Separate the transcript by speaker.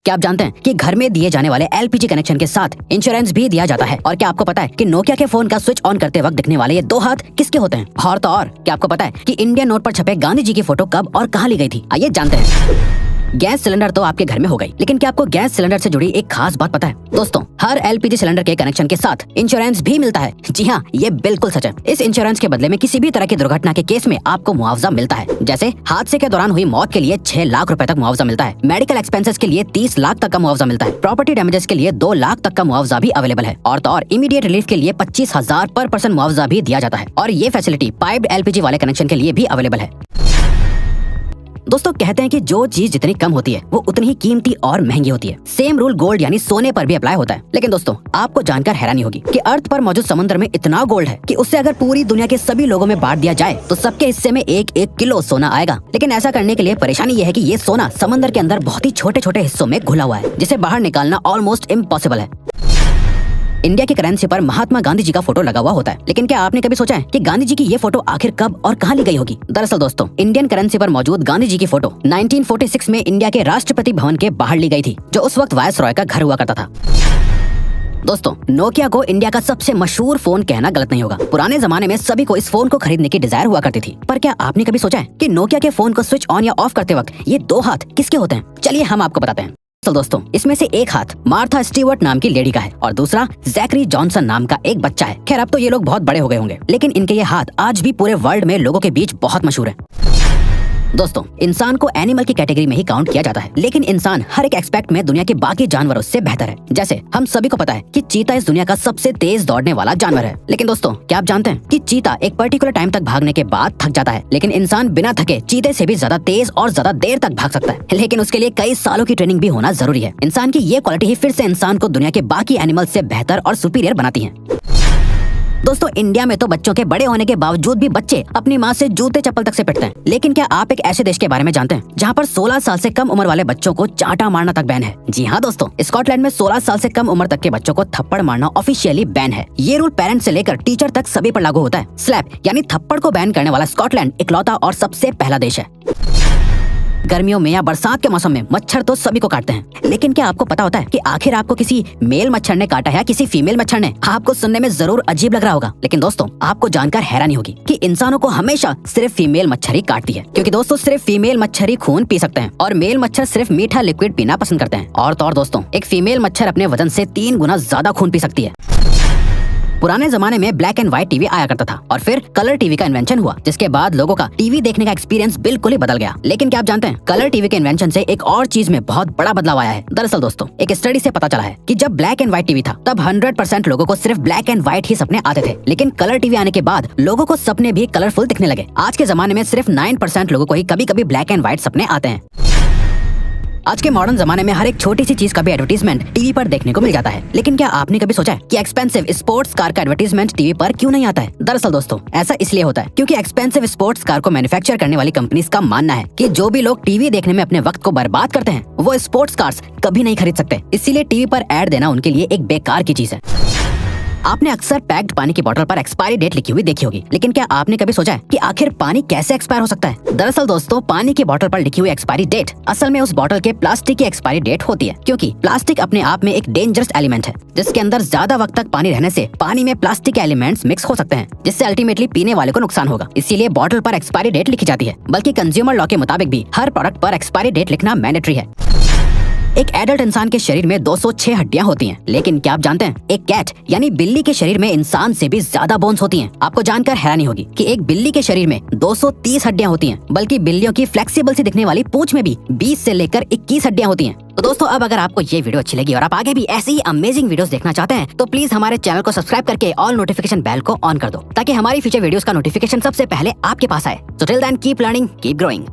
Speaker 1: क्या आप जानते हैं कि घर में दिए जाने वाले एलपीजी कनेक्शन के साथ इंश्योरेंस भी दिया जाता है? और क्या आपको पता है कि नोकिया के फोन का स्विच ऑन करते वक्त दिखने वाले ये दो हाथ किसके होते हैं? और तो और क्या आपको पता है कि इंडियन नोट पर छपे गांधी जी की फोटो कब और कहाँ ली गई थी? आइए जानते हैं। गैस सिलेंडर तो आपके घर में हो गई, लेकिन क्या आपको गैस सिलेंडर से जुड़ी एक खास बात पता है? दोस्तों, हर एलपीजी सिलेंडर के कनेक्शन के साथ इंश्योरेंस भी मिलता है। जी हाँ, ये बिल्कुल सच है। इस इंश्योरेंस के बदले में किसी भी तरह की दुर्घटना के केस में आपको मुआवजा मिलता है। जैसे हादसे के दौरान हुई मौत के लिए 6 लाख रुपए तक मुआवजा मिलता है। मेडिकल एक्सपेंसेस के लिए 30 लाख तक का मुआवजा मिलता है। प्रॉपर्टी डैमेजेस के लिए 2 लाख तक का मुआवजा भी अवेलेबल है। और तो और इमीडिएट रिलीफ के लिए 25,000 पर पर्सन मुआवजा भी दिया जाता है। और ये फैसिलिटी पाइप्ड एलपीजी वाले कनेक्शन के लिए भी अवेलेबल है। दोस्तों, कहते हैं कि जो चीज जितनी कम होती है वो उतनी ही कीमती और महंगी होती है। सेम रूल गोल्ड यानी सोने पर भी अप्लाई होता है। लेकिन दोस्तों, आपको जानकर हैरानी होगी कि अर्थ पर मौजूद समुद्र में इतना गोल्ड है कि उससे अगर पूरी दुनिया के सभी लोगों में बांट दिया जाए तो सबके हिस्से में 1-1 किलो सोना आएगा। लेकिन ऐसा करने के लिए परेशानी ये है कि ये सोना समंदर के अंदर बहुत ही छोटे छोटे हिस्सों में घुला हुआ है, जिसे बाहर निकालना ऑलमोस्ट इम्पॉसिबल है। इंडिया की करेंसी पर महात्मा गांधी जी का फोटो लगा हुआ होता है, लेकिन क्या आपने कभी सोचा है कि गांधी जी की ये फोटो आखिर कब और कहां ली गई होगी? दरअसल दोस्तों, इंडियन करेंसी पर मौजूद गांधी जी की फोटो 1946 में इंडिया के राष्ट्रपति भवन के बाहर ली गई थी, जो उस वक्त वायसरॉय का घर हुआ करता था। दोस्तों, नोकिया को इंडिया का सबसे मशहूर फोन कहना गलत नहीं होगा। पुराने जमाने में सभी को इस फोन को खरीदने की डिजायर हुआ करती थी। पर क्या आपने कभी सोचा है कि नोकिया के फोन को स्विच ऑन या ऑफ करते वक्त ये 2 हाथ किसके होते हैं? चलिए हम आपको बताते हैं। तो दोस्तों, इसमें से एक हाथ मार्था स्टीवर्ट नाम की लेडी का है और दूसरा जैकरी जॉनसन नाम का एक बच्चा है। खैर, अब तो ये लोग बहुत बड़े हो गए होंगे, लेकिन इनके ये हाथ आज भी पूरे वर्ल्ड में लोगों के बीच बहुत मशहूर है। दोस्तों, इंसान को एनिमल की कैटेगरी में ही काउंट किया जाता है, लेकिन इंसान हर एक एस्पेक्ट में दुनिया के बाकी जानवरों से बेहतर है। जैसे हम सभी को पता है कि चीता इस दुनिया का सबसे तेज दौड़ने वाला जानवर है। लेकिन दोस्तों, क्या आप जानते हैं कि चीता एक पर्टिकुलर टाइम तक भागने के बाद थक जाता है, लेकिन इंसान बिना थके चीते से भी ज्यादा तेज और ज्यादा देर तक भाग सकता है। लेकिन उसके लिए कई सालों की ट्रेनिंग भी होना जरूरी है। इंसान की ये क्वालिटी ही फिर से इंसान को दुनिया के बाकी एनिमल से बेहतर और सुपीरियर बनाती है। दोस्तों, इंडिया में तो बच्चों के बड़े होने के बावजूद भी बच्चे अपनी माँ से जूते चप्पल तक से पिटते हैं। लेकिन क्या आप एक ऐसे देश के बारे में जानते हैं जहाँ पर 16 साल से कम उम्र वाले बच्चों को चांटा मारना तक बैन है? जी हाँ दोस्तों, स्कॉटलैंड में 16 साल से कम उम्र तक के बच्चों को थप्पड़ मारना ऑफिशियली बैन है। ये रूल पेरेंट्स से लेकर टीचर तक सभी पर लागू होता है। स्लैप यानी थप्पड़ को बैन करने वाला स्कॉटलैंड इकलौता और सबसे पहला देश है। गर्मियों में या बरसात के मौसम में मच्छर तो सभी को काटते हैं, लेकिन क्या आपको पता होता है कि आखिर आपको किसी मेल मच्छर ने काटा है या किसी फीमेल मच्छर ने? आपको सुनने में जरूर अजीब लग रहा होगा, लेकिन दोस्तों, आपको जानकर हैरानी होगी कि इंसानों को हमेशा सिर्फ फीमेल मच्छर ही काटती है। क्योंकि दोस्तों, सिर्फ फीमेल मच्छर ही खून पी सकते हैं और मेल मच्छर सिर्फ मीठा लिक्विड पीना पसंद करते हैं। और तो और दोस्तों, एक फीमेल मच्छर अपने वजन से 3 गुना ज्यादा खून पी सकती है। पुराने जमाने में ब्लैक एंड व्हाइट टीवी आया करता था और फिर कलर टीवी का इन्वेंशन हुआ, जिसके बाद लोगों का टीवी देखने का एक्सपीरियंस बिल्कुल ही बदल गया। लेकिन क्या आप जानते हैं, कलर टीवी के इन्वेंशन से एक और चीज में बहुत बड़ा बदलाव आया है। दरअसल दोस्तों, एक स्टडी से पता चला है कि जब ब्लैक एंड व्हाइट टीवी था तब 100% लोगों को सिर्फ ब्लैक एंड व्हाइट ही सपने आते थे, लेकिन कलर टीवी आने के बाद लोगों को सपने भी कलरफुल दिखने लगे। आज के जमाने में सिर्फ 9% लोगों को ही कभी कभी ब्लैक एंड व्हाइट सपने आते हैं। आज के मॉडर्न जमाने में हर एक छोटी सी चीज का भी एडवर्टीजमेंट टीवी पर देखने को मिल जाता है। लेकिन क्या आपने कभी सोचा है कि एक्सपेंसिव स्पोर्ट्स कार का एडवर्टीजमेंट टीवी पर क्यों नहीं आता है? दरअसल दोस्तों, ऐसा इसलिए होता है क्योंकि एक्सपेंसिव स्पोर्ट्स कार को मैन्युफैक्चर करने वाली कंपनीज का मानना है कि जो भी लोग टीवी देखने में अपने वक्त को बर्बाद करते हैं वो स्पोर्ट्स कार्स कभी नहीं खरीद सकते। इसीलिए टीवी पर ऐड देना उनके लिए एक बेकार की चीज है। आपने अक्सर पैक्ड पानी की बोतल पर एक्सपायरी डेट लिखी हुई देखी होगी, लेकिन क्या आपने कभी सोचा है कि आखिर पानी कैसे एक्सपायर हो सकता है? दरअसल दोस्तों, पानी की बोतल पर लिखी हुई एक्सपायरी डेट असल में उस बोतल के प्लास्टिक की एक्सपायरी डेट होती है, क्योंकि प्लास्टिक अपने आप में एक डेंजरस एलिमेंट है, जिसके अंदर ज्यादा वक्त तक पानी रहने से पानी में प्लास्टिक के एलिमेंट्स मिक्स हो सकते हैं, जिससे अल्टीमेटली पीने वाले को नुकसान होगा। इसीलिए बोतल पर एक्सपायरी डेट लिखी जाती है। बल्कि कंज्यूमर लॉ के मुताबिक भी हर प्रोडक्ट पर एक्सपायरी डेट लिखना मैंडेटरी है। एक एडल्ट इंसान के शरीर में 206 हड्डियां होती हैं, लेकिन क्या आप जानते हैं एक कैट यानी बिल्ली के शरीर में इंसान से भी ज्यादा बोन्स होती हैं। आपको जानकर हैरानी होगी कि एक बिल्ली के शरीर में 230 हड्डियां होती हैं, बल्कि बिल्लियों की फ्लेक्सिबल सी दिखने वाली पूंछ में भी 20 से लेकर 21 हड्डियां होती हैं। तो दोस्तों, अब अगर आपको ये वीडियो अच्छी लगी और आप आगे भी ऐसी ही अमेजिंग वीडियोस देखना चाहते हैं तो प्लीज हमारे चैनल को सब्सक्राइब करके ऑल नोटिफिकेशन बेल को ऑन कर दो, ताकि हमारी फ्यूचर वीडियोस का नोटिफिकेशन सबसे पहले आपके पास आए। So till then keep learning, keep growing.